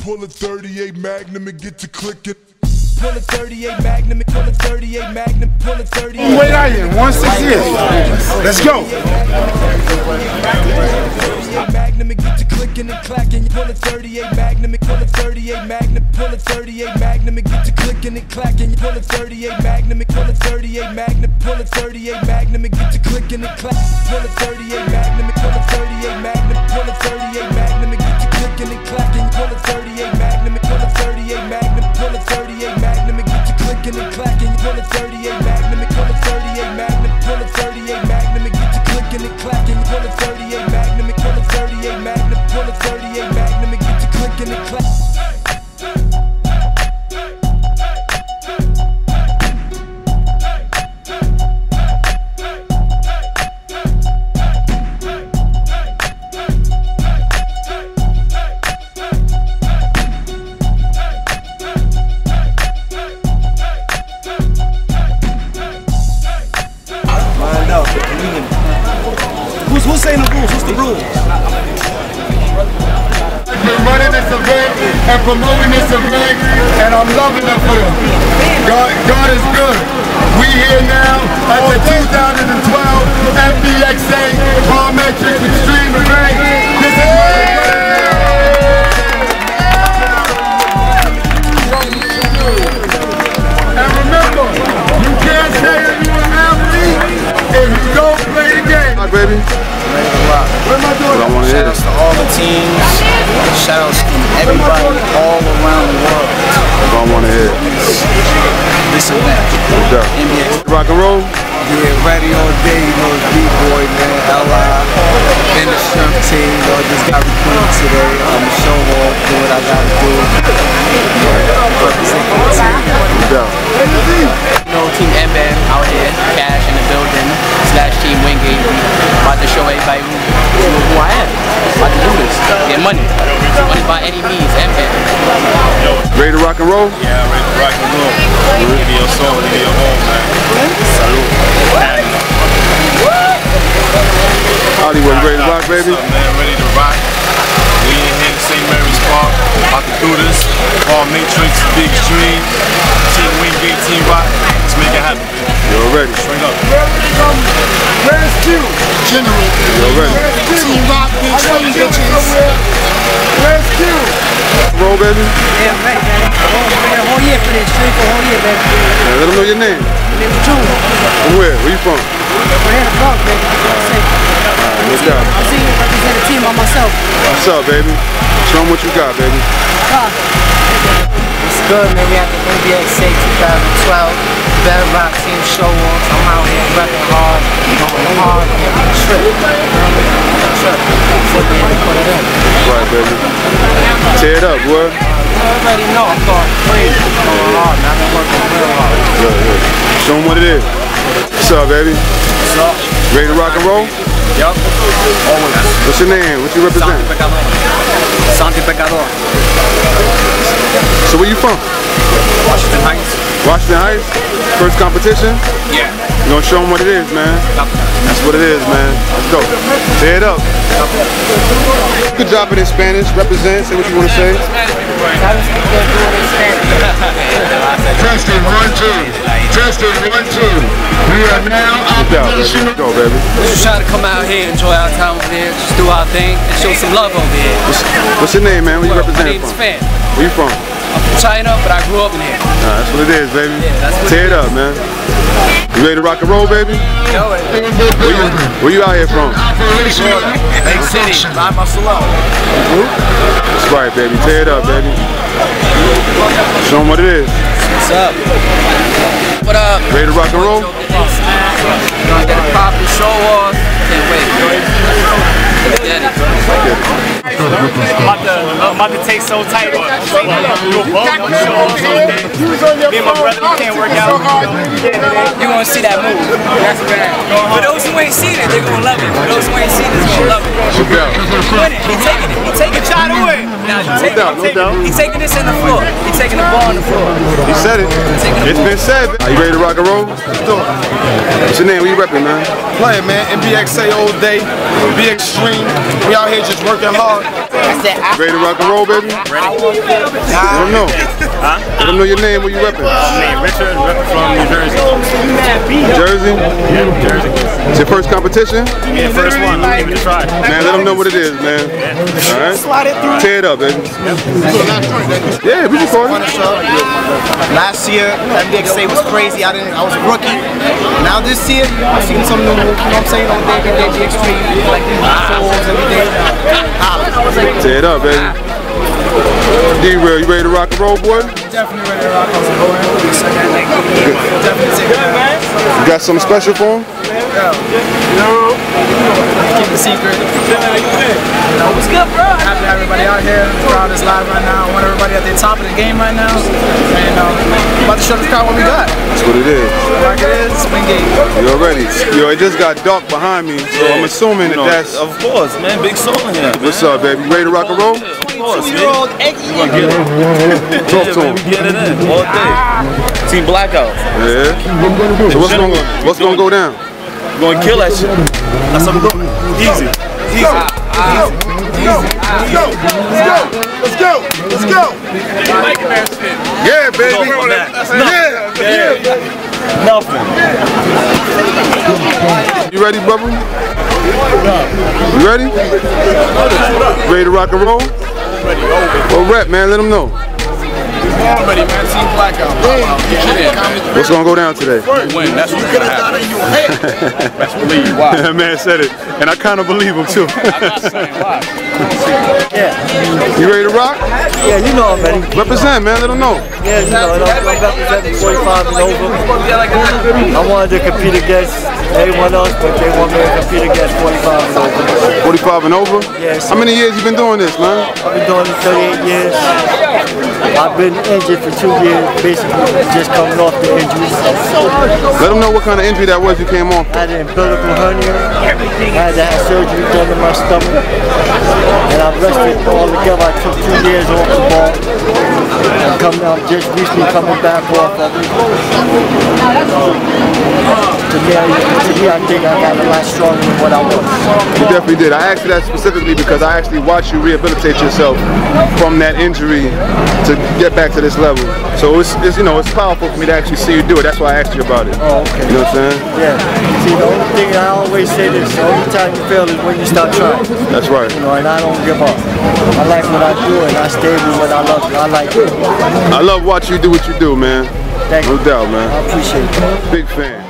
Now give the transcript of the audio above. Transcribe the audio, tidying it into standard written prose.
Pull a 38 Magnum and get to clicking. Pull a 38 Magnum, pull a 38 Magnum, pull a 38. Wait, I am 168. Let's go. Magnum and get to clicking and clacking. Pull a 38 Magnum, pull a 38 Magnum, pull a 38 Magnum and get to clicking and clacking. Pull a 38 Magnum, pull a 38 Magnum, pull a 38 Magnum and get to clicking and clacking. Pull a 38 Magnum, pull a 38 Magnum, pull a 38 Magnum and get to clicking and clacking. Pull a 38 Magnum, pull a 38 Magnum, pull a 38 Magnum and get to clicking and clacking. Pull a 38 Magnum, pull a 38 Magnum, pull a 38 Magnum and get to clicking and clacking. Pull a 38 Magnum, pull a 38 Magnum, pull a 38 Magnum and get to clicking and clacking. Who's saying the rules? What's the rules? I've been running this event and promoting this event, and I'm loving it for them. God is good. We here now at the 2012 NBXA Comp Extreme event. This is and remember, you can't say that you're an athlete if you don't play the game. Hi, baby. What am I doing? Shout outs to all the teams. Shout outs to everybody all around the world. That's all I want to hear. Listen back. What's up? NBXA. Rock and roll? Yeah, ready all day, you know, it's B-Boy, man, L.I. And the shrimp team, you know, just got recruited today. Show off, do what I gotta do. Represent for the team. What's up? You know, Team NBXA out here, Cash in the building, / Team Wingate. About to show everybody who I am. About to do this, get money. Money by any means, NBXA. Ready to rock and roll? Yeah, ready to rock and roll. Give me your soul, give me your home, man. Salute. Hollywood, ready to rock, baby? What's up, man? Ready to rock. We in here in St. Mary's Park. About to do this. All Matrix, Big Extreme, Team Wingate, Team Rock. Let's make it happen, baby. You're ready. Straight up. Where's Q? General. You're ready. Team Rock, Big Extreme bitches. Where's Q? Roll, baby? Yeah, I'm ready, man. Been a whole year for this, straight for a whole year, baby. Yeah, let them know your name. My name is June. From where? Where you from? We're here in the Bronx, baby. No doubt. I'm seeing you represent the team on myself. What's up, baby? Show them what you got, baby. It's good, man. We have the NBXA 2012 Better Rock Team Show Off. I'm out here repping hard, going hard, trip. Trip. Put it in. Right, baby. Tear it up, boy. You already know I'm going crazy. I'm going hard, man. I've been working real hard. Good, good. Show them what it is. What's up, baby? What's up? Ready to rock and roll? Yup. Always. What's your name? What you represent? Santi Pecador. So where you from? Washington Heights. Washington Heights? First competition? Yeah. You gonna show them what it is, man. That's what it is, man. Let's go. Tear it up. Good job in Spanish. Represent. Say what you want to say. Testing 1, 2. Testing 1, 2. We are now operational. Go, baby. We just try to come out here, enjoy our time over here, just do our thing, and show some love over here. What's your name, man? Where you representing My name's from? Fan. Where you from? I'm from China, but I grew up in here. That's what it is, baby. Yeah, that's what Tear it up, man. You ready to rock and roll, baby? Yo, Where you out here from? Lake City, by my salon. That's right, baby. Tear it up, baby. Show them what it is. What's up? What up? Ready to rock and roll? Gonna get a poppin' show off. Can't wait. Get it. I'm about to take so tight. Me and my brother, we can't work out. You're gonna see that move. That's bad. For those who ain't seen it, they're gonna love it. For those who ain't seen it, they're gonna love it. No doubt. He's winning. He's taking it. He's taking it. Try to win. Now, No doubt. he's taking this in the floor. He's taking the ball on the floor. You said it. It's been said. Are you ready to rock and roll? What's your name? Where you repping, man? Playing, man. NBXA all day. Be extreme. We out here just working hard. Ready to rock and roll, baby? Ready. Let them know. Huh? Let them know your name, where you repping. Man, Richard, repping from New Jersey. Jersey? Yeah, Jersey. It's your first competition? Yeah, first one. I'm giving it a try. Man, let them know what it is, man. Alright? Tear it up, baby. Yeah, we recording. Last year, NBXA was crazy. I was a rookie. Now this year, I've seen some new, you know what I'm saying, on the extreme, like souls, everything. Tear it up, baby. D-Real, you ready to rock and roll, boy? Definitely ready to rock and roll. Definitely take it, man. You got something special for him? No. Keep the secret. What's good, bro? Happy to have everybody out here. The crowd is live right now. I want everybody at the top of the game right now. And about to show this crowd what we got. That's what it is. Like it is, swing game. You already? Yo, it just got dark behind me, so I'm assuming that that's... Of course, man. Big song here. What's up, baby? You ready to rock and roll? Of course, man. Talk to him. We get it in all day. Team Blackout. Yeah. So what's gonna go down? We're gonna kill that shit. That's what I'm doing. Easy. Easy. Let's go. Yeah, baby. Yeah. Nothing. You ready, brother? You ready? Ready to rock and roll? Well, rep, man. Let them know. Ready, man. Team Blackout. What's gonna go down today? Win. That's what's gonna happen. Best believe. Why? That man said it, and I kind of believe him too. Yeah. You ready to rock? Yeah, you know I'm ready. Represent, man. Let them know. Yeah, you know, I'm representing 45 and over. I wanted to compete against anyone else, but they want me to compete against 45 and over. 45 and over? Yes. How many years you been doing this, man? I've been doing it 38 years. I've been injured for 2 years, basically just coming off the injuries. Let them know what kind of injury that was you came on. I had an umbilical hernia. I had to have surgery done in my stomach. And I've rested all together. I took 2 years off the ball. I'm just recently coming back off of it. To me, I think I got a lot stronger than what I was. You definitely did. I asked you that specifically because I actually watched you rehabilitate yourself from that injury to get back to this level. So it's you know, it's powerful for me to actually see you do it. That's why I asked you about it. Oh, okay. You know what I'm saying? Yeah. See, the only thing I always say is the only time you fail is when you start trying. That's right. You know, and I don't give up. I like what I do, and I stay with what I love. I like it. I love watching you do what you do, man. Thank you. No doubt, man. I appreciate it. Big fan.